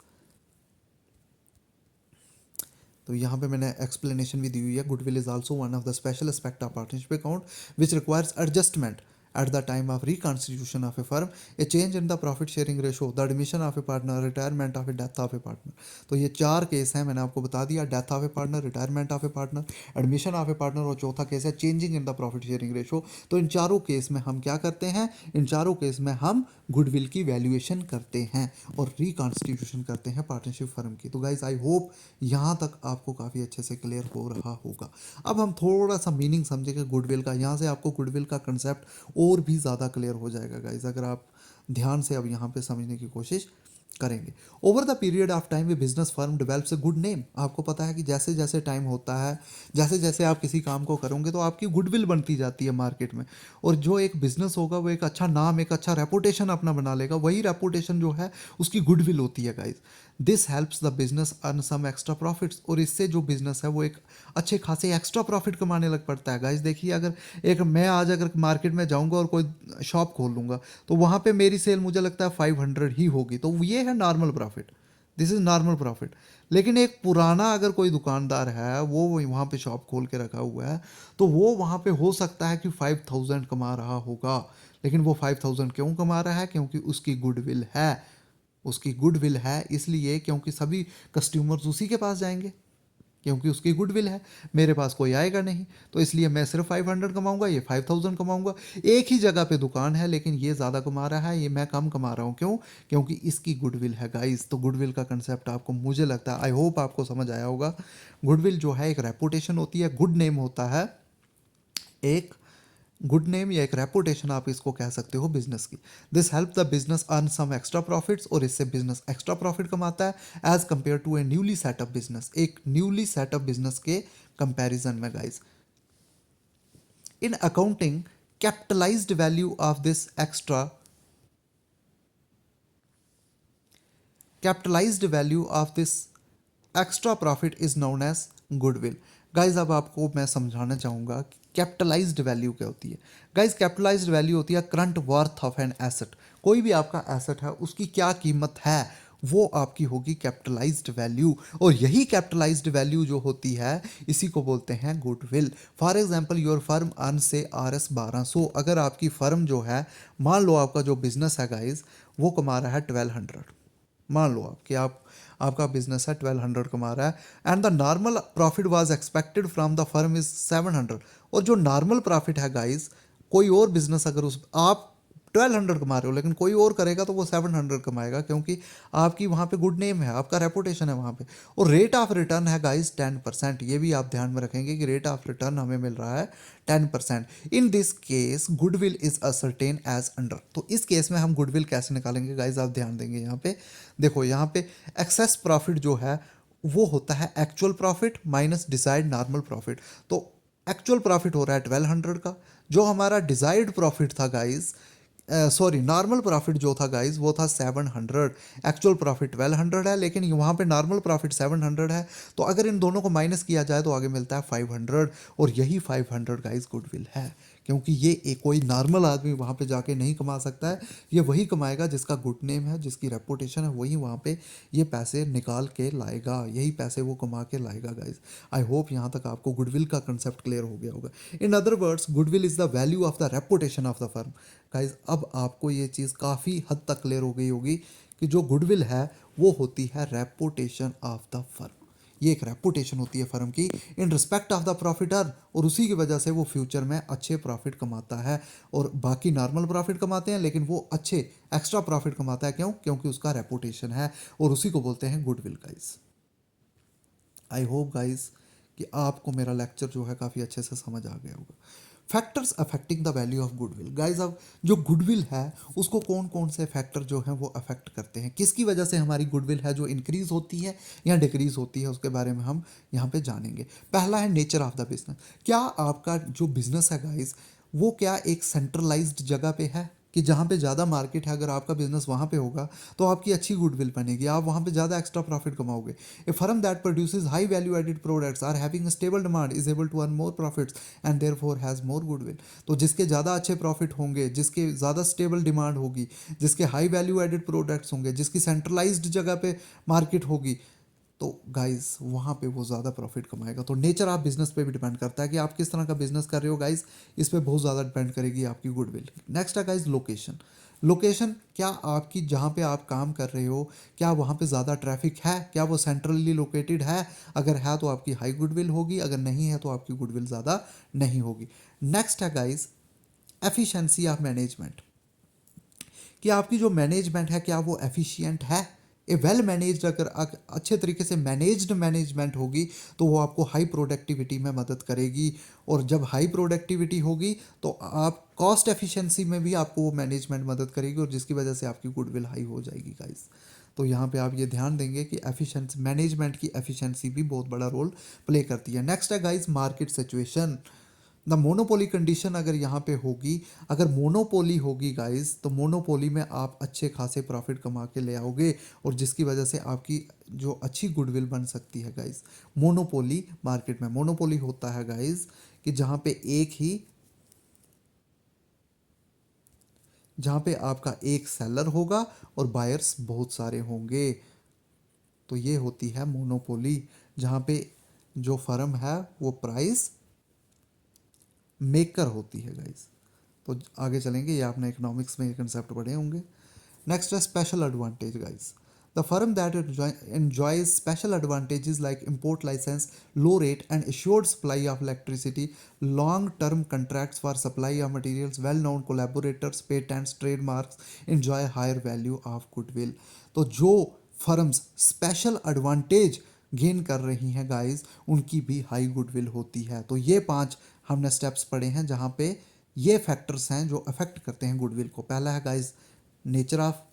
तो यहाँ पे मैंने एक्सप्लेनेशन भी दी हुई है। Goodwill is also one of the special aspect of partnership account which requires adjustment at the time of reconstitution of a firm, a change in the profit sharing ratio, the admission of a partner, retirement of a death of a partner। तो ये चार केस हैं, मैंने आपको बता दिया, death of a partner, retirement of a partner, admission of a partner, और चौथा केस है changing in the profit sharing ratio. तो इन चारों केस में हम क्या करते हैं, इन चारों केस में हम गुडविल की वैल्यूएशन करते हैं और रिकॉन्स्टिट्यूशन करते हैं पार्टनरशिप फर्म की। तो गाइज आई होप यहाँ तक आपको काफ़ी अच्छे से क्लियर हो रहा होगा। अब हम थोड़ा सा मीनिंग समझेंगे गुडविल का, यहाँ से आपको गुडविल का कंसेप्ट और भी ज़्यादा क्लियर हो जाएगा गाइज, अगर आप ध्यान से अब यहाँ पे समझने की कोशिश करेंगे। Over the period of time A business firm develops a good name. आपको पता है कि जैसे जैसे टाइम होता है, जैसे जैसे आप किसी काम को करोगे तो आपकी गुडविल बनती जाती है मार्केट में, और जो एक बिजनेस होगा वो एक अच्छा नाम, एक अच्छा रेपुटेशन अपना बना लेगा, वही रेपुटेशन जो है उसकी गुडविल होती है guys. This helps the business earn some extra profits, और इससे जो बिजनेस है वो एक अच्छे खासे एक्स्ट्रा प्रॉफिट कमाने लग पड़ता है गाइज। देखिए, अगर एक मैं आज अगर मार्केट में जाऊंगा और कोई शॉप खोल लूँगा तो वहाँ पे मेरी सेल मुझे लगता है 500 ही होगी, तो ये है normal profit, this is normal profit. लेकिन एक पुराना अगर कोई दुकानदार है, वो वहाँ पे शॉप खोल के रखा हुआ है, तो वो वहाँ पे हो सकता है कि 5000 कमा रहा होगा, लेकिन वो 5000 क्यों कमा रहा है, क्योंकि उसकी गुडविल है, उसकी गुडविल है इसलिए क्योंकि सभी कस्टमर्स उसी के पास जाएंगे, क्योंकि उसकी गुडविल है। मेरे पास कोई आएगा नहीं, तो इसलिए मैं सिर्फ 500 कमाऊंगा, ये 5000 कमाऊंगा। एक ही जगह पे दुकान है लेकिन ये ज़्यादा कमा रहा है, ये मैं कम कमा रहा हूँ, क्यों, क्योंकि इसकी गुडविल है गाइस। तो गुडविल का कंसेप्ट आपको, मुझे लगता है, आई होप आपको समझ आया होगा। गुडविल जो है एक रेपुटेशन होती है, गुड नेम होता है, एक गुड नेम या एक रेपुटेशन आप इसको कह सकते हो बिजनेस की। This help the business earn some extra profits, और इससे बिजनेस एक्स्ट्रा प्रॉफिट कमाता है as compare to a newly set up business, एक न्यूली सेटअप बिजनेस के कंपैरिजन में guys. In accounting, capitalised value of this extra capitalised value of this extra profit is known as goodwill. Guys अब आपको मैं समझाना चाहूँगा कि कैपिटलाइज्ड वैल्यू क्या होती है। गाइज कैपिटलाइज्ड वैल्यू होती है current worth of an asset. कोई भी आपका एसेट है उसकी क्या कीमत है, वो आपकी होगी कैपिटलाइज्ड वैल्यू, और यही कैपिटलाइज्ड वैल्यू जो होती है इसी को बोलते हैं goodwill. For example your firm earn से RS 1200, अगर आपकी फर्म जो है, मान लो आपका जो बिजनेस है गाइज वो कमा रहा है 1200, मान लो आप कि आपका बिजनेस है 1200 कमा रहा है, and the normal profit was expected from the firm is 700। और जो नॉर्मल प्रॉफिट है गाइस, कोई और बिजनेस अगर उस आप 1200 कमा रहे हो लेकिन कोई और करेगा तो वो 700 कमाएगा, क्योंकि आपकी वहाँ पे गुड नेम है, आपका रेपुटेशन है वहाँ पे। और रेट ऑफ रिटर्न है गाइस 10%, ये भी आप ध्यान में रखेंगे कि रेट ऑफ रिटर्न हमें मिल रहा है 10%। In this case goodwill is ascertain as under. तो इस केस में हम गुडविल कैसे निकालेंगे गाइस, आप ध्यान देंगे यहाँ पे। देखो यहाँ पे एक्सेस प्रॉफिट जो है वो होता है actual profit minus desired normal profit. तो एक्चुअल प्रॉफिट हो रहा है 1200 का, जो हमारा डिजायर्ड प्रॉफिट था गाइस, सॉरी नॉर्मल प्रॉफिट जो था गाइस वो था 700, एक्चुअल प्रॉफिट 1200 है, लेकिन वहाँ पे नॉर्मल प्रॉफिट 700 है। तो अगर इन दोनों को माइनस किया जाए तो आगे मिलता है 500, और यही 500 गाइस गुडविल है, क्योंकि ये एक कोई नॉर्मल आदमी वहाँ पे जाके नहीं कमा सकता है, ये वही कमाएगा जिसका गुड नेम है, जिसकी रेपुटेशन है, वही वहाँ पे ये पैसे निकाल के लाएगा, यही पैसे वो कमा के लाएगा गाइस। आई होप यहाँ तक आपको गुडविल का कंसेप्ट क्लियर हो गया होगा। In other words goodwill is the value of the reputation of the firm. Guys अब आपको ये चीज़ काफ़ी हद तक क्लियर हो गई होगी कि जो गुडविल है वो होती है रेपुटेशन ऑफ द फर्म। ये एक रेपुटेशन होती है फर्म की इन रिस्पेक्ट ऑफ द प्रॉफिटर, और उसी की वजह से वो फ्यूचर में अच्छे प्रॉफिट कमाता है, और बाकी नॉर्मल प्रॉफिट कमाते हैं लेकिन वो अच्छे एक्स्ट्रा प्रॉफिट कमाता है, क्यों, क्योंकि उसका रेपुटेशन है, और उसी को बोलते हैं गुडविल गाइज। आई होप गाइज कि आपको मेरा लेक्चर जो है काफ़ी अच्छे से समझ आ गया होगा। Factors affecting the value of goodwill. Guys अब जो गुडविल है उसको कौन कौन से फैक्टर जो हैं वो अफेक्ट करते हैं, किसकी वजह से हमारी गुडविल है जो इंक्रीज होती है या डिक्रीज होती है, उसके बारे में हम यहाँ पे जानेंगे। पहला है नेचर ऑफ द बिजनेस। क्या आपका जो बिजनेस है गाइज वो क्या एक सेंट्रलाइज्ड जगह पे है, कि जहाँ पे ज़्यादा मार्केट है, अगर आपका बिजनेस वहाँ पे होगा तो आपकी अच्छी गुडविल बनेगी, आप वहाँ पे ज़्यादा एक्स्ट्रा प्रॉफिट कमाओगे। A firm that produces high value added products are having stable demand is able to earn more profits and therefore has more goodwill. तो जिसके ज़्यादा अच्छे प्रॉफिट होंगे, जिसके ज़्यादा स्टेबल डिमांड होगी, जिसके हाई वैल्यू एडेड प्रोडक्ट्स होंगे, जिसकी सेंट्रलाइज्ड जगह पे मार्केट होगी, तो गाइस वहाँ पे वो ज़्यादा प्रॉफिट कमाएगा। तो नेचर ऑफ बिजनेस पे भी डिपेंड करता है कि आप किस तरह का बिजनेस कर रहे हो गाइस, इस पे बहुत ज़्यादा डिपेंड करेगी आपकी गुडविल। नेक्स्ट है गाइस लोकेशन। लोकेशन, क्या आपकी जहाँ पे आप काम कर रहे हो, क्या वहाँ पे ज़्यादा ट्रैफिक है, क्या वो सेंट्रली लोकेटेड है? अगर है तो आपकी हाई गुडविल होगी, अगर नहीं है तो आपकी गुडविल ज़्यादा नहीं होगी। नेक्स्ट है गाइस एफिशिएंसी ऑफ मैनेजमेंट, कि आपकी जो मैनेजमेंट है क्या वो एफिशिएंट है? ए वेल मैनेज्ड, अगर अच्छे तरीके से मैनेज्ड मैनेजमेंट होगी तो वो आपको हाई प्रोडक्टिविटी में मदद करेगी। और जब हाई प्रोडक्टिविटी होगी तो आप कॉस्ट एफिशिएंसी में भी आपको वो मैनेजमेंट मदद करेगी, और जिसकी वजह से आपकी गुडविल हाई हो जाएगी गाइस। तो यहाँ पे आप ये ध्यान देंगे कि एफिशिएंसी, मैनेजमेंट की एफिशिएंसी भी बहुत बड़ा रोल प्ले करती है। नेक्स्ट है guys market situation. The monopoly condition अगर यहाँ पे होगी, अगर मोनोपोली होगी गाइस, तो मोनोपोली में आप अच्छे खासे प्रॉफिट कमा के ले आओगे, और जिसकी वजह से आपकी जो अच्छी गुडविल बन सकती है गाइस। मोनोपोली मार्केट में, मोनोपोली होता है गाइस कि जहाँ पे आपका एक सेलर होगा और बायर्स बहुत सारे होंगे, तो ये होती है मोनोपोली, जहाँ पे जो फर्म है वो प्राइस मेकर होती है गाइस। तो आगे चलेंगे, ये आपने इकोनॉमिक्स में ये कंसेप्ट पढ़े होंगे। नेक्स्ट है special advantage guys. The firm that enjoys special advantages like import license, low rate and assured supply of electricity, long term contracts for supply of materials, well known collaborators, patents, trademarks, enjoy higher value of goodwill। तो जो फर्म्स स्पेशल एडवांटेज गेन कर रही हैं गाइस, उनकी भी हाई गुडविल होती है। तो ये 5 हमने स्टेप्स पढ़े हैं जहाँ पे ये फैक्टर्स हैं जो अफेक्ट करते हैं गुडविल को। पहला है गाइस नेचर ऑफ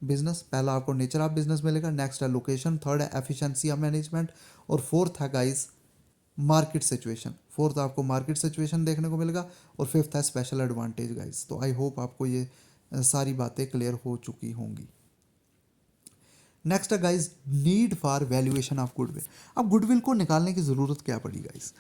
बिजनेस, पहला आपको नेचर ऑफ बिजनेस मिलेगा। नेक्स्ट है लोकेशन, थर्ड है एफिशिएंसी ऑफ मैनेजमेंट, और फोर्थ है गाइस मार्केट सिचुएशन। फोर्थ आपको मार्केट सिचुएशन देखने को मिलेगा, और फिफ्थ है स्पेशल एडवांटेज गाइस। तो आई होप आपको ये सारी बातें क्लियर हो चुकी होंगी। नेक्स्ट है guys need for valuation of goodwill. अब गुडविल को निकालने की ज़रूरत क्या पड़ी guys?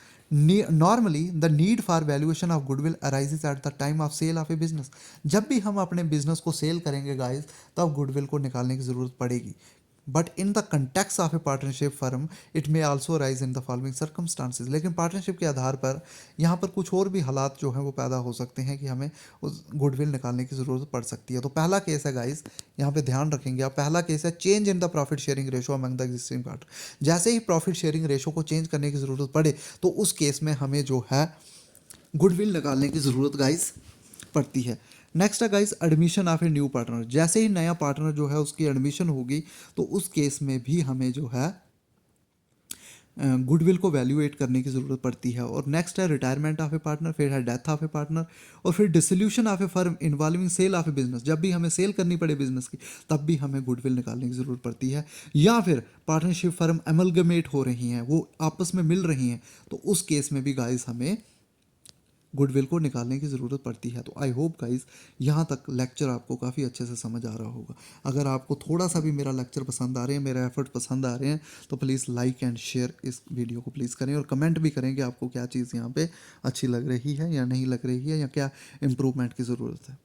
Normally the need for valuation of goodwill arises at the time of sale of a business. जब भी हम अपने बिजनेस को सेल करेंगे गाइस, तब गुडविल को निकालने की ज़रूरत पड़ेगी। But in the context of a partnership firm it may also rise in the following circumstances. लेकिन पार्टनरशिप के आधार पर यहाँ पर कुछ और भी हालात जो हैं वो पैदा हो सकते हैं कि हमें उस गुडविल निकालने की ज़रूरत पड़ सकती है। तो पहला केस है गाइस, यहाँ पे ध्यान रखेंगे आप, पहला केस है change in the profit sharing ratio among the existing partner. जैसे ही प्रॉफिट शेयरिंग रेशो को चेंज करने की ज़रूरत पड़े, तो उस केस में हमें जो है गुडविल निकालने की ज़रूरत गाइस पड़ती है। नेक्स्ट है guys admission of a new partner. जैसे ही नया पार्टनर जो है उसकी एडमिशन होगी, तो उस केस में भी हमें जो है गुडविल को वैल्यूएट करने की ज़रूरत पड़ती है। और नेक्स्ट है रिटायरमेंट ऑफ ए पार्टनर, फिर है डेथ ऑफ ए पार्टनर, और फिर dissolution of a firm involving sale of a business. जब भी हमें सेल करनी पड़े बिजनेस की, तब भी हमें गुडविल निकालने की ज़रूरत पड़ती है। या फिर पार्टनरशिप फर्म एमलगमेट हो रही हैं, वो आपस में मिल रही हैं, तो उस केस में भी गाइस हमें गुडविल को निकालने की ज़रूरत पड़ती है। तो आई होप गाइस यहाँ तक लेक्चर आपको काफ़ी अच्छे से समझ आ रहा होगा। अगर आपको थोड़ा सा भी मेरा लेक्चर पसंद आ रहे हैं, मेरा एफर्ट पसंद आ रहे हैं, तो प्लीज़ लाइक एंड शेयर इस वीडियो को प्लीज़ करें, और कमेंट भी करें कि आपको क्या चीज़ यहाँ पे अच्छी लग रही है या नहीं लग रही है, या क्या इम्प्रूवमेंट की ज़रूरत है।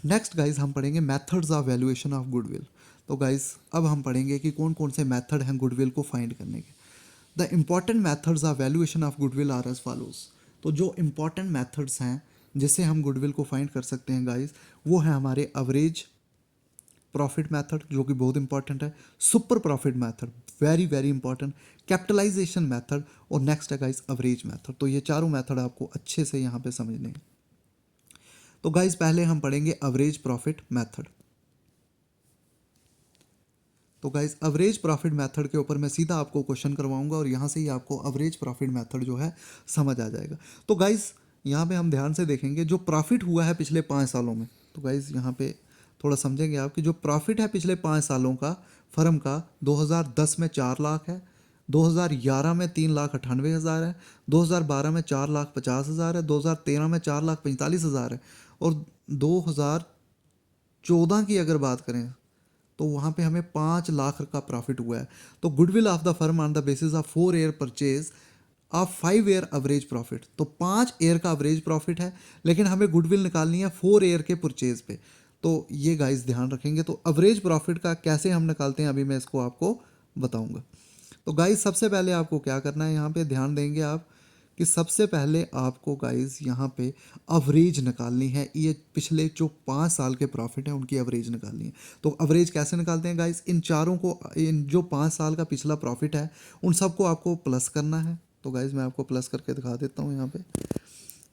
नेक्स्ट गाइज हम पढ़ेंगे methods of valuation of goodwill. तो गाइज अब हम पढ़ेंगे कि कौन कौन से मेथड हैं गुडविल को फाइंड करने के। The important methods of valuation of goodwill are as follows. तो जो इम्पॉर्टेंट मैथड्स हैं जिससे हम गुडविल को फाइंड कर सकते हैं गाइस, वो है हमारे एवरेज प्रॉफिट मेथड, जो कि बहुत इंपॉर्टेंट है, super profit method very very important, capitalisation method, और नेक्स्ट है गाइस एवरेज मेथड। तो ये चारों मेथड आपको अच्छे से यहाँ पे समझने हैं। तो गाइस पहले हम पढ़ेंगे एवरेज प्रॉफिट मेथड। तो गाइज एवरेज प्रॉफिट मेथड के ऊपर मैं सीधा आपको क्वेश्चन करवाऊंगा, और यहाँ से ही आपको एवरेज प्रॉफिट मेथड जो है समझ आ जाएगा। तो गाइज यहाँ पे हम ध्यान से देखेंगे जो प्रॉफिट हुआ है पिछले 5 सालों में। तो गाइज यहाँ पे थोड़ा समझेंगे आप कि जो प्रॉफिट है पिछले 5 सालों का फर्म का, 2010 में 4 लाख है, 2011 में 3,98,000 है, 2012 में 4,50,000 है, 2013 में 4,45,000 है, और 2014 की अगर बात करें तो वहाँ पे हमें 5 लाख का प्रॉफिट हुआ है। तो goodwill of the firm on the basis of 4 year purchase of 5 year average profit. तो 5 ईयर का एवरेज प्रॉफिट है, लेकिन हमें गुडविल निकालनी है 4 ईयर के परचेज पे। तो ये गाइस ध्यान रखेंगे। तो एवरेज प्रॉफिट का कैसे हम निकालते हैं अभी मैं इसको आपको बताऊंगा। तो गाइस सबसे पहले आपको क्या करना है, यहाँ पे ध्यान देंगे आप कि सबसे पहले आपको गाइस यहाँ पे एवरेज निकालनी है। ये पिछले जो 5 साल के प्रॉफिट है उनकी एवरेज निकालनी है। तो एवरेज कैसे निकालते हैं गाइस, इन चारों को, इन जो 5 साल का पिछला प्रॉफिट है उन सबको आपको प्लस करना है। तो गाइस मैं आपको प्लस करके दिखा देता हूँ यहाँ पे।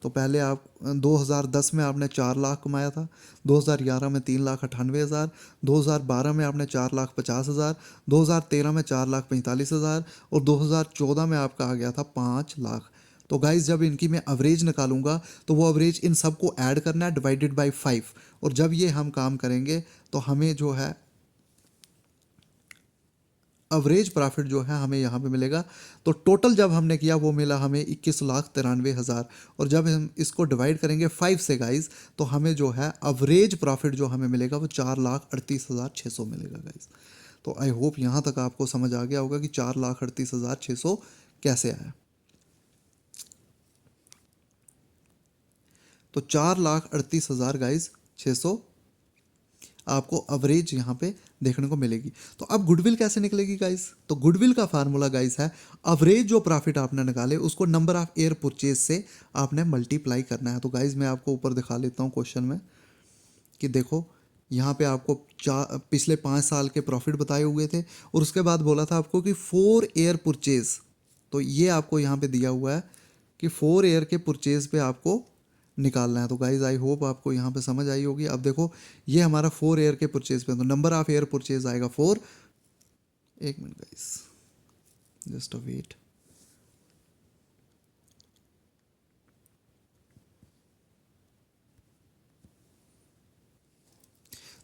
तो पहले आप 2010 में आपने 4 लाख कमाया था, 2011 में 3,98,000, 2012 में आपने 4,50,000, 2013 में 4,45,000 और 2014 में आपका आ गया था 5 लाख। तो गाइज जब इनकी मैं एवरेज निकालूंगा तो वो एवरेज इन सबको ऐड करना है डिवाइडेड बाय 5, और जब ये हम काम करेंगे तो हमें जो है एवरेज प्रॉफिट जो है हमें यहाँ पे मिलेगा। तो टोटल जब हमने किया वो मिला हमें 21,93,000, और जब हम इसको डिवाइड करेंगे 5 से गाइज तो हमें जो है एवरेज प्रॉफिट जो हमें मिलेगा वो 4,38,600 मिलेगा गाइज। तो आई होप यहाँ तक आपको समझ आ गया होगा कि 4,38,600 कैसे आया। तो 4,38,000 गाइज 600 आपको एवरेज यहाँ पे देखने को मिलेगी। तो अब गुडविल कैसे निकलेगी गाइस, तो गुडविल का फार्मूला गाइस है एवरेज जो प्रॉफिट आपने निकाले उसको नंबर ऑफ एयर परचेज से आपने मल्टीप्लाई करना है। तो गाइस मैं आपको ऊपर दिखा लेता हूँ क्वेश्चन में कि देखो यहाँ पे आपको पिछले 5 साल के प्रॉफिट बताए हुए थे, और उसके बाद बोला था आपको कि 4 एयर परचेज। तो ये आपको यहाँ पे दिया हुआ है कि 4 एयर के परचेज पे आपको निकालना है। तो गाइज आई होप आपको यहाँ पे समझ आई होगी। अब देखो ये हमारा 4 एयर के परचेज पे, तो नंबर ऑफ एयर परचेज आएगा 4। एक minute guys, just a wait.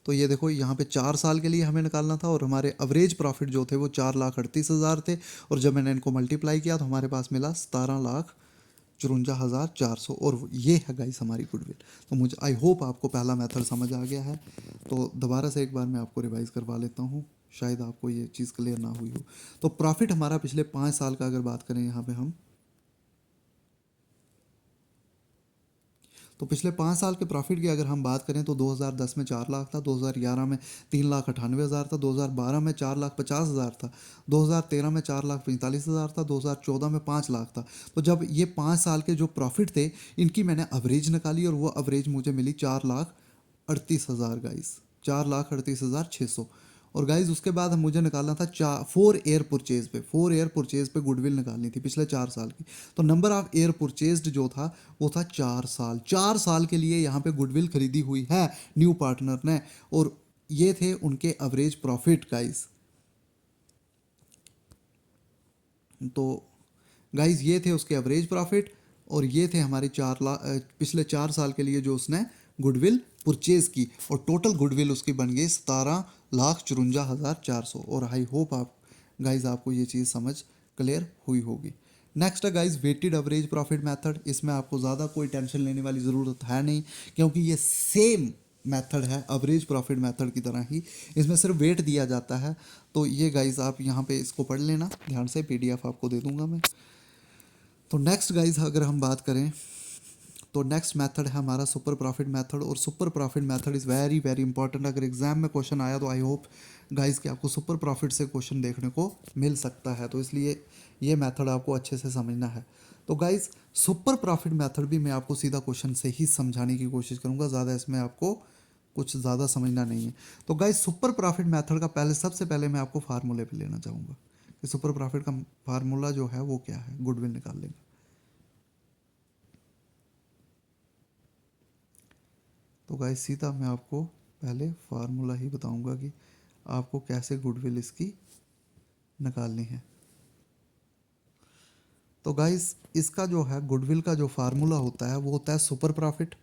तो ये देखो यहाँ पे 4 साल के लिए हमें निकालना था, और हमारे एवरेज प्रॉफिट जो थे वो 4,38,000 थे, और जब मैंने इनको मल्टीप्लाई किया तो हमारे पास मिला 17,54,400, और ये है गाइस हमारी गुडविल। तो मुझे आई होप आपको पहला मेथड समझ आ गया है। तो दोबारा से एक बार मैं आपको रिवाइज करवा लेता हूँ, शायद आपको ये चीज़ क्लियर ना हुई हो। तो प्रॉफिट हमारा पिछले 5 साल का अगर बात करें यहाँ पे हम, तो पिछले 5 साल के प्रॉफिट की अगर हम बात करें तो 2010 में 4 लाख था, 2011 में 3,98,000 था, 2012 में 4,50,000 था, 2013 में 4,45,000 था, 2014 में 5 लाख था। तो जब ये 5 साल के जो प्रॉफिट थे इनकी मैंने एवरेज निकाली, और वो एवरेज मुझे मिली 4,38,000 गाइस, 4,38,600। और गाइज उसके बाद मुझे निकालना था 4 एयर परचेज पे, 4 एयर परचेज पे गुडविल निकालनी थी पिछले 4 साल की। तो नंबर ऑफ एयर परचेज्ड जो था वो था 4 साल। 4 साल के लिए यहाँ पे गुडविल खरीदी हुई है न्यू पार्टनर ने, और ये थे उनके एवरेज प्रॉफिट गाइज। तो गाइज ये थे उसके एवरेज प्रॉफिट, और ये थे हमारे पिछले 4 साल के लिए जो उसने गुडविल परचेज की, और टोटल गुडविल उसकी बन गई 17,54,400। और आई होप आप गाइज आपको ये चीज़ समझ क्लियर हुई होगी। नेक्स्ट है guys weighted average profit method. इसमें आपको ज़्यादा कोई टेंशन लेने वाली ज़रूरत है नहीं, क्योंकि ये सेम मेथड है एवरेज प्रॉफिट मेथड की तरह ही, इसमें सिर्फ वेट दिया जाता है। तो ये गाइज आप यहाँ पे इसको पढ़ लेना ध्यान से, पीडीएफ आपको दे दूंगा मैं। तो नेक्स्ट गाइज अगर हम बात करें तो नेक्स्ट मेथड है हमारा सुपर प्रॉफिट मेथड, और super profit method is very very important. अगर एग्जाम में क्वेश्चन आया तो आई होप गाइज कि आपको सुपर प्रॉफिट से क्वेश्चन देखने को मिल सकता है, तो इसलिए ये मेथड आपको अच्छे से समझना है। तो गाइज सुपर प्रॉफिट मेथड भी मैं आपको सीधा क्वेश्चन से ही समझाने की कोशिश करूँगा, ज़्यादा इसमें आपको कुछ ज़्यादा समझना नहीं है। तो गाइज सुपर प्रॉफिट मेथड का सबसे पहले मैं आपको फार्मूले पे लेना चाहूँगा कि सुपर प्रॉफिट का फार्मूला जो है वो क्या है, गुडविल निकालने का। तो गाइस सीधा मैं आपको पहले फार्मूला ही बताऊंगा कि आपको कैसे गुडविल इसकी निकालनी है। तो गाइस इसका जो है गुडविल का जो फार्मूला होता है वो होता है सुपर प्रॉफिट,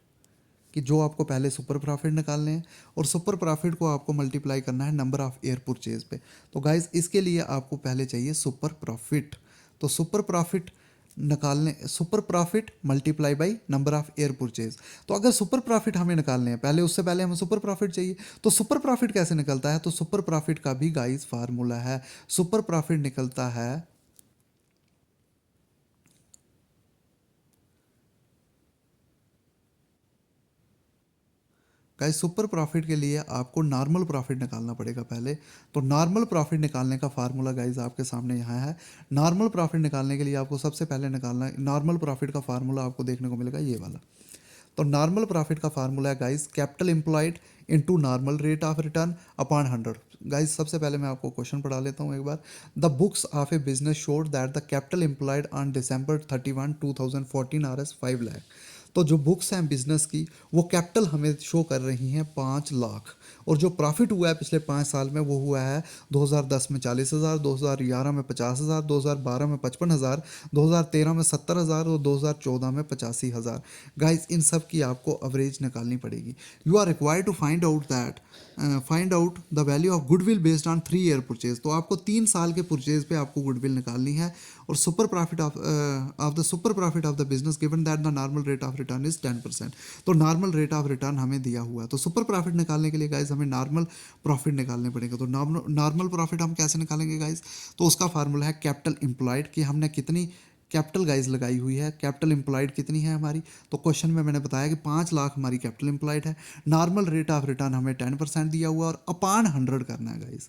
कि जो आपको पहले सुपर प्रॉफिट निकालने हैं, और सुपर प्रॉफिट को आपको मल्टीप्लाई करना है नंबर ऑफ एयर परचेज पे। तो गाइस इसके लिए आपको पहले चाहिए सुपर प्रॉफिट। तो सुपर प्रॉफिट निकालने, super profit multiply by number of air purchase. तो अगर सुपर प्रॉफिट हमें निकालने हैं पहले, उससे पहले हमें सुपर प्रॉफिट चाहिए। तो सुपर प्रॉफिट कैसे निकलता है, तो सुपर प्रॉफिट का भी गाइस फार्मूला है। सुपर प्रॉफिट निकलता है गाइस सुपर प्रॉफिट के लिए आपको नॉर्मल प्रॉफिट निकालना पड़ेगा पहले। तो नॉर्मल प्रॉफिट निकालने का फार्मूला गाइस आपके सामने यहाँ है। नॉर्मल प्रॉफिट निकालने के लिए आपको सबसे पहले निकालना है, नॉर्मल प्रॉफिट का फार्मूला आपको देखने को मिलेगा ये वाला। तो नॉर्मल प्रॉफिट का फार्मूला है guys capital employed into normal rate of return upon 100। Guys सबसे पहले मैं आपको क्वेश्चन पढ़ा लेता हूँ एक बार। The books of a business showed that the capital employed on December 31 2014 R S 5 lakh. तो जो बुक्स हैं बिजनेस की वो कैपिटल हमें शो कर रही हैं 5 लाख, और जो प्रॉफिट हुआ है पिछले 5 साल में वो हुआ है 2010 में 40,000, 2011 में 50,000, 2012 में 55,000, 2013 में 70,000 और 2014 में 85,000। गाइस इन सब की आपको एवरेज निकालनी पड़ेगी। You are required to find out the value of goodwill based on 3 year purchase. तो आपको 3 साल के परचेज पे आपको गुडविल निकालनी है। और super profit of the super profit of the business given that the normal rate of return is 10%। तो नॉर्मल रेट ऑफ रिटर्न हमें दिया हुआ है। तो सुपर प्रॉफिट निकालने के लिए गाइस हमें नॉर्मल प्रॉफिट निकालने पड़ेगा। तो नॉर्मल प्रॉफिट हम कैसे निकालेंगे गाइस? तो उसका फार्मूला है कैपिटल एम्प्लॉयड कि हमने कितनी कैपिटल गाइज लगाई हुई है, कैपिटल एम्प्लॉयड कितनी है हमारी। तो क्वेश्चन में मैंने बताया कि 5 लाख हमारी कैपिटल एम्प्लॉयड है। नॉर्मल रेट ऑफ रिटर्न हमें 10% दिया हुआ है और अपान 100 करना है गाइज।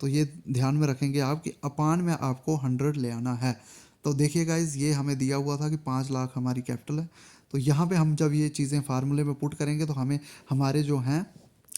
तो ये ध्यान में रखेंगे आप कि अपान में आपको 100 ले आना है। तो देखिए गाइज ये हमें दिया हुआ था कि 5 लाख हमारी कैपिटल है। तो यहाँ पे हम जब ये चीज़ें फार्मूले में पुट करेंगे तो हमें हमारे जो हैं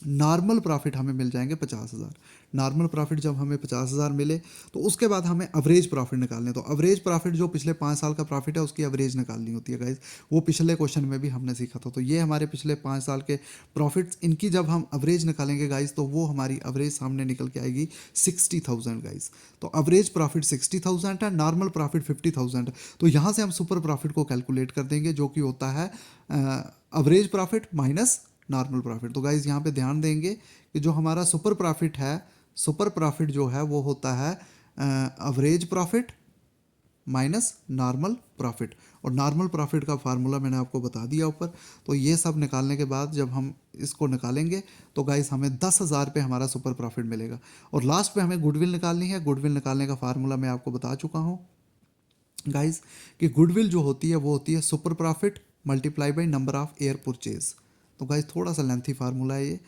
नॉर्मल प्रॉफिट हमें मिल जाएंगे 50,000। नॉर्मल प्रॉफिट जब हमें 50,000 मिले तो उसके बाद हमें एवरेज प्रॉफिट निकालने हैं। तो एवरेज प्रॉफिट जो पिछले 5 साल का प्रॉफिट है उसकी एवरेज निकालनी होती है गाइज। वो पिछले क्वेश्चन में भी हमने सीखा था। तो ये हमारे पिछले 5 साल के प्रॉफिट्स, इनकी जब हम एवरेज निकालेंगे गाइज तो वो हमारी एवरेज सामने निकल के आएगी 60,000 गाइज। तो एवरेज प्रॉफिट 60,000 है, नॉर्मल प्रॉफिट 50,000 है। तो यहाँ से हम सुपर प्रॉफिट को कैलकुलेट कर देंगे जो कि होता है average profit minus normal profit. तो गाइज यहाँ पे ध्यान देंगे कि जो हमारा सुपर प्रॉफिट है, सुपर प्रॉफिट जो है वो होता है average profit minus normal profit. और नॉर्मल प्रॉफिट का फार्मूला मैंने आपको बता दिया ऊपर। तो ये सब निकालने के बाद जब हम इसको निकालेंगे तो गाइस हमें 10,000 पे हमारा सुपर प्रॉफिट मिलेगा। और लास्ट पे हमें गुडविल निकालनी है। गुडविल निकालने का फार्मूला मैं आपको बता चुका हूँ गाइस कि गुडविल जो होती है वो होती है super profit multiply by number of air purchase. तो गाइस थोड़ा सा लेंथी फार्मूला है ये।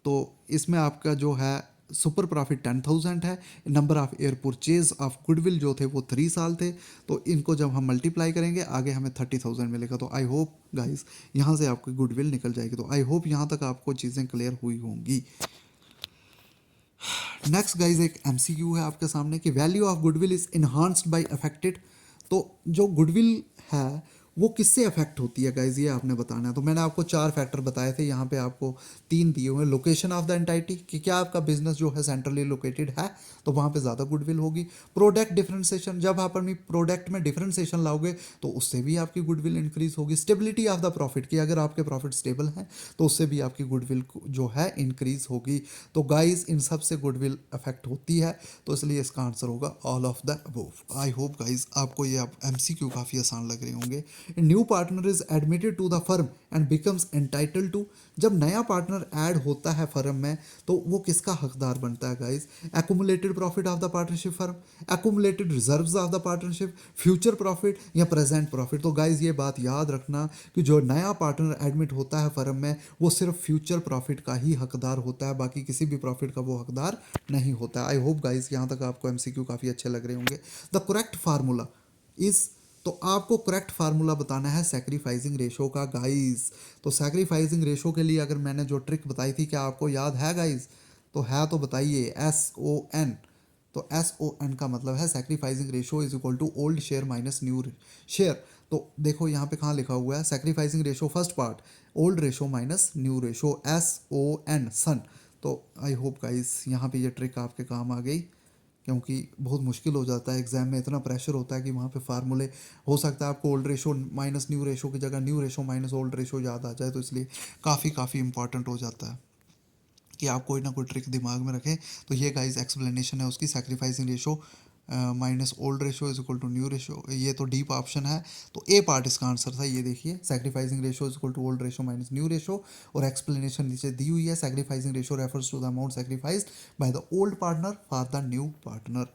तो इसमें आपका जो है सुपर प्रॉफिट 10,000 है, number of air purchase of goodwill जो थे वो 3 साल थे। तो इनको जब हम मल्टीप्लाई करेंगे आगे हमें 30,000 मिलेगा। तो आई होप गाइस यहाँ से आपकी गुडविल निकल जाएगी। तो आई होप यहाँ तक आपको चीज़ें क्लियर हुई होंगी। नेक्स्ट गाइज एक एमसीक्यू है आपके सामने कि value of goodwill is enhanced by affected. तो जो गुडविल है वो किससे अफेक्ट होती है गाइज, ये आपने बताना है। तो मैंने आपको 4 फैक्टर बताए थे, यहाँ पे आपको 3 दिए हुए हैं। लोकेशन ऑफ द एंटाइटी कि क्या आपका बिजनेस जो है सेंट्रली लोकेटेड है तो वहाँ पे ज़्यादा गुडविल होगी। प्रोडक्ट डिफरेंशिएशन, जब आप अपनी प्रोडक्ट में डिफरेंशिएशन लाओगे तो उससे भी आपकी गुडविल इंक्रीज होगी। स्टेबिलिटी ऑफ द प्रॉफिट कि अगर आपके प्रॉफिट स्टेबल हैं तो उससे भी आपकी गुडविल जो है इंक्रीज होगी। तो गाइज इन सब से गुडविल अफेक्ट होती है। तो इसलिए इसका आंसर होगा all of the above. I hope guys आपको ये एमसीक्यू काफ़ी आसान लग रहे होंगे। New partner is admitted to the firm and becomes entitle to. जब नया पार्टनर ऐड होता है फर्म में तो वो किसका हकदार बनता है guys? Accumulated profit of the partnership firm, accumulated reserves of the partnership, future profit या प्रेजेंट प्रॉफिट। तो गाइज ये बात याद रखना कि जो नया पार्टनर एडमिट होता है फर्म में वो सिर्फ फ्यूचर प्रॉफिट का ही हकदार होता है, बाकी किसी भी प्रॉफिट का वो हकदार नहीं होता है। आई होप गाइज यहाँ तक आपको एमसीक्यू काफ़ी अच्छे लग रहे होंगे। द करेक्ट फार्मूला इज, तो आपको करेक्ट फार्मूला बताना है सैक्रिफाइसिंग रेशो का गाइस। तो सैक्रिफाइसिंग रेशो के लिए अगर मैंने जो ट्रिक बताई थी क्या आपको याद है गाइस? तो है तो बताइए, SON। तो SON का मतलब है sacrificing ratio is equal to old share minus new share. तो देखो यहाँ पे कहाँ लिखा हुआ है sacrificing ratio first part, old ratio minus new ratio, SON son. तो आई होप गाइस यहाँ पे ये ट्रिक आपके काम आ गई, क्योंकि बहुत मुश्किल हो जाता है एग्जाम में, इतना प्रेशर होता है कि वहाँ पे फार्मूले हो सकता है आपको old ratio minus new ratio की जगह new ratio minus old ratio याद आ जाए। तो इसलिए काफ़ी इंपॉर्टेंट हो जाता है कि आप कोई ना कोई ट्रिक दिमाग में रखें। तो ये गाइस एक्सप्लेनेशन है उसकी, sacrificing ratio minus old ratio is equal to new ratio. ये तो डीप ऑप्शन है। तो ए पार्ट इसका आंसर था, ये देखिए sacrificing ratio is equal to old ratio minus new ratio. और एक्सप्लेनेशन नीचे दी हुई है, sacrificing ratio refers to the amount sacrificed by the old partner for the new partner.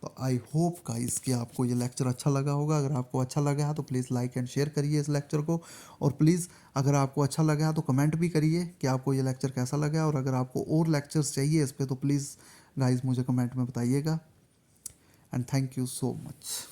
तो आई होप गाइस कि आपको ये लेक्चर अच्छा लगा होगा। अगर आपको अच्छा लगा है तो प्लीज़ लाइक एंड शेयर करिए इस लेक्चर को, और प्लीज़ अगर आपको अच्छा लगा है तो कमेंट भी करिए कि आपको ये लेक्चर कैसा लगा, और अगर आपको और लेक्चर्स चाहिए इस पे तो प्लीज़ गाइस मुझे कमेंट में बताइएगा। And thank you so much.